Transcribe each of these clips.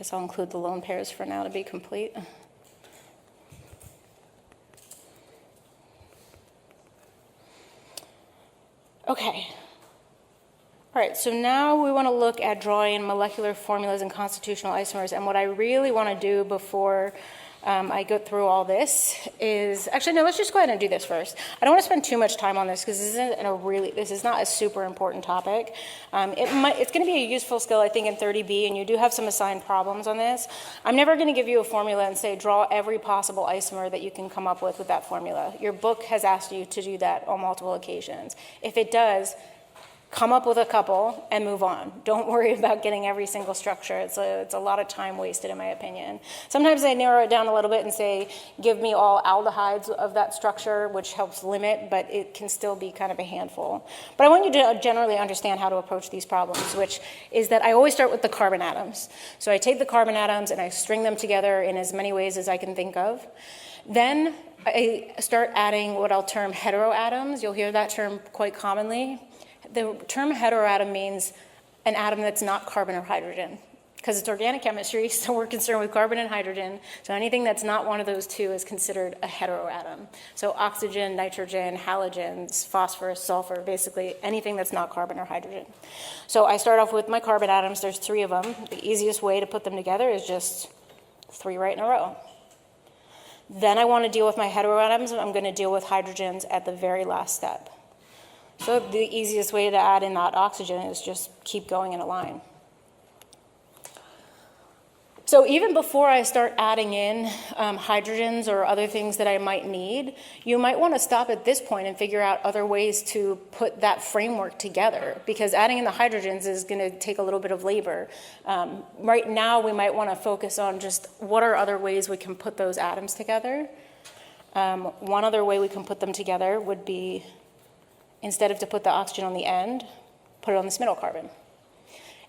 Guess I'll include the lone pairs for now to be complete. Okay. All right, so now we want to look at drawing molecular formulas and constitutional isomers. And what I really want to do before I go through all this is, actually, no, let's just go ahead and do this first. I don't want to spend too much time on this because this is not a super important topic. It's going to be a useful skill, I think, in 30B, and you do have some assigned problems on this. I'm never going to give you a formula and say, draw every possible isomer that you can come up with that formula. Your book has asked you to do that on multiple occasions. If it does, come up with a couple and move on. Don't worry about getting every single structure. It's a lot of time wasted, in my opinion. Sometimes I narrow it down a little bit and say, give me all aldehydes of that structure, which helps limit, but it can still be kind of a handful. But I want you to generally understand how to approach these problems, which is that I always start with the carbon atoms. So I take the carbon atoms and I string them together in as many ways as I can think of. Then I start adding what I'll term heteroatoms. You'll hear that term quite commonly. The term heteroatom means an atom that's not carbon or hydrogen, because it's organic chemistry, so we're concerned with carbon and hydrogen. So anything that's not one of those two is considered a heteroatom. So oxygen, nitrogen, halogens, phosphorus, sulfur, basically anything that's not carbon or hydrogen. So I start off with my carbon atoms. There's 3 of them. The easiest way to put them together is just 3 right in a row. Then I want to deal with my heteroatoms. I'm going to deal with hydrogens at the very last step. So the easiest way to add in that oxygen is just keep going in a line. So even before I start adding in hydrogens or other things that I might need, you might want to stop at this point and figure out other ways to put that framework together, because adding in the hydrogens is going to take a little bit of labor. Right now, we might want to focus on just what are other ways we can put those atoms together. One other way we can put them together would be, instead of to put the oxygen on the end, put it on this middle carbon.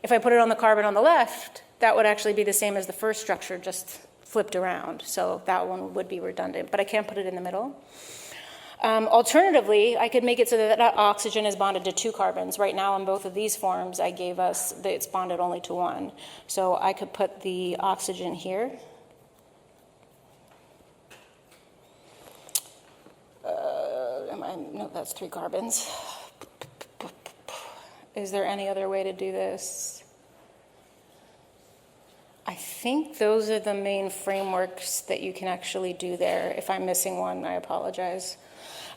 If I put it on the carbon on the left, that would actually be the same as the first structure, just flipped around. So that one would be redundant, but I can't put it in the middle. Alternatively, I could make it so that oxygen is bonded to 2 carbons. Right now, in both of these forms, I gave us that it's bonded only to 1. So I could put the oxygen here. No, that's 3 carbons. Is there any other way to do this? I think those are the main frameworks that you can actually do there. If I'm missing one, I apologize.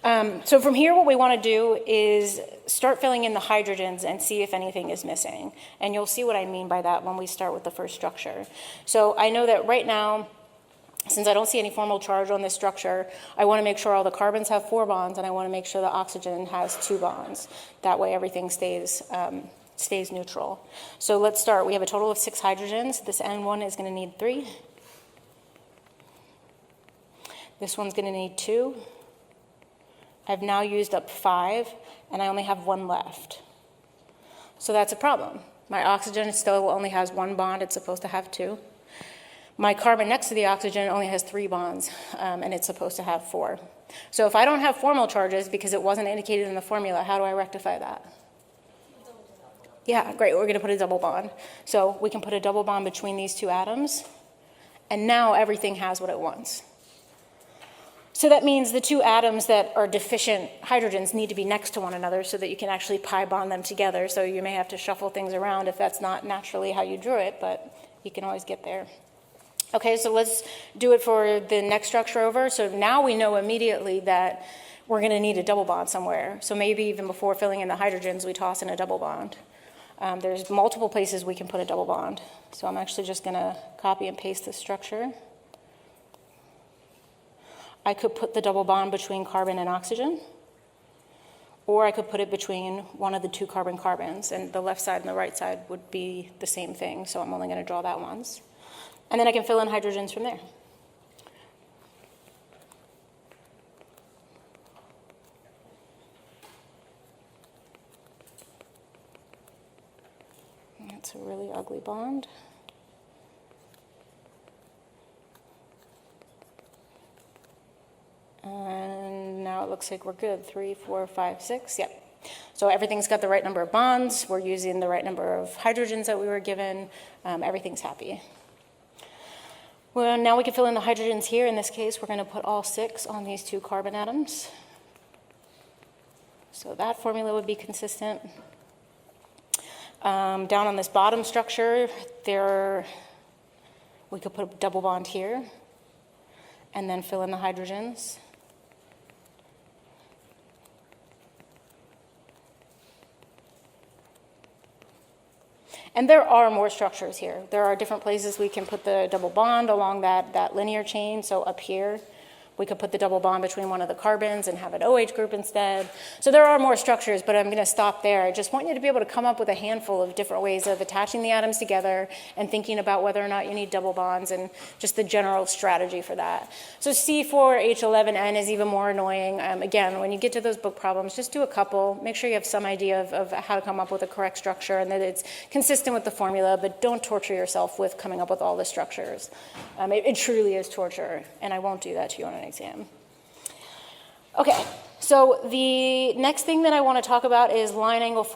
So from here, what we want to do is start filling in the hydrogens and see if anything is missing. And you'll see what I mean by that when we start with the first structure. So I know that right now, since I don't see any formal charge on this structure, I want to make sure all the carbons have 4 bonds, and I want to make sure the oxygen has 2 bonds. That way everything stays neutral. So let's start. We have a total of 6 hydrogens. This N1 is going to need 3. This one's going to need 2. I've now used up 5, and I only have 1 left. So that's a problem. My oxygen still only has 1 bond. It's supposed to have 2. My carbon next to the oxygen only has 3 bonds, and it's supposed to have 4. So if I don't have formal charges because it wasn't indicated in the formula, how do I rectify that? Yeah, great. We're going to put a double bond. So we can put a double bond between these 2 atoms, and now everything has what it wants. So that means the 2 atoms that are deficient hydrogens need to be next to one another so that you can actually pi bond them together. So you may have to shuffle things around if that's not naturally how you drew it, but you can always get there. Okay, so let's do it for the next structure over. So now we know immediately that we're going to need a double bond somewhere. So maybe even before filling in the hydrogens, we toss in a double bond. There's multiple places we can put a double bond. So I'm actually just going to copy and paste this structure. I could put the double bond between carbon and oxygen, or I could put it between one of the 2 carbon-carbons, and the left side and the right side would be the same thing, so I'm only going to draw that once. And then I can fill in hydrogens from there. That's a really ugly bond. And now it looks like we're good. 3, 4, 5, 6. Yep. So everything's got the right number of bonds. We're using the right number of hydrogens that we were given. Everything's happy. Well, now we can fill in the hydrogens here. In this case, we're going to put all 6 on these 2 carbon atoms. So that formula would be consistent. Down on this bottom structure, we could put a double bond here and then fill in the hydrogens. And there are more structures here. There are different places we can put the double bond along that linear chain. So up here, we could put the double bond between one of the carbons and have an OH group instead. So there are more structures, but I'm going to stop there. I just want you to be able to come up with a handful of different ways of attaching the atoms together and thinking about whether or not you need double bonds and just the general strategy for that. So C4H11N is even more annoying. Again, when you get to those book problems, just do a couple. Make sure you have some idea of how to come up with a correct structure and that it's consistent with the formula, but don't torture yourself with coming up with all the structures. It truly is torture, and I won't do that to you on an exam. Okay, so the next thing that I want to talk about is line angle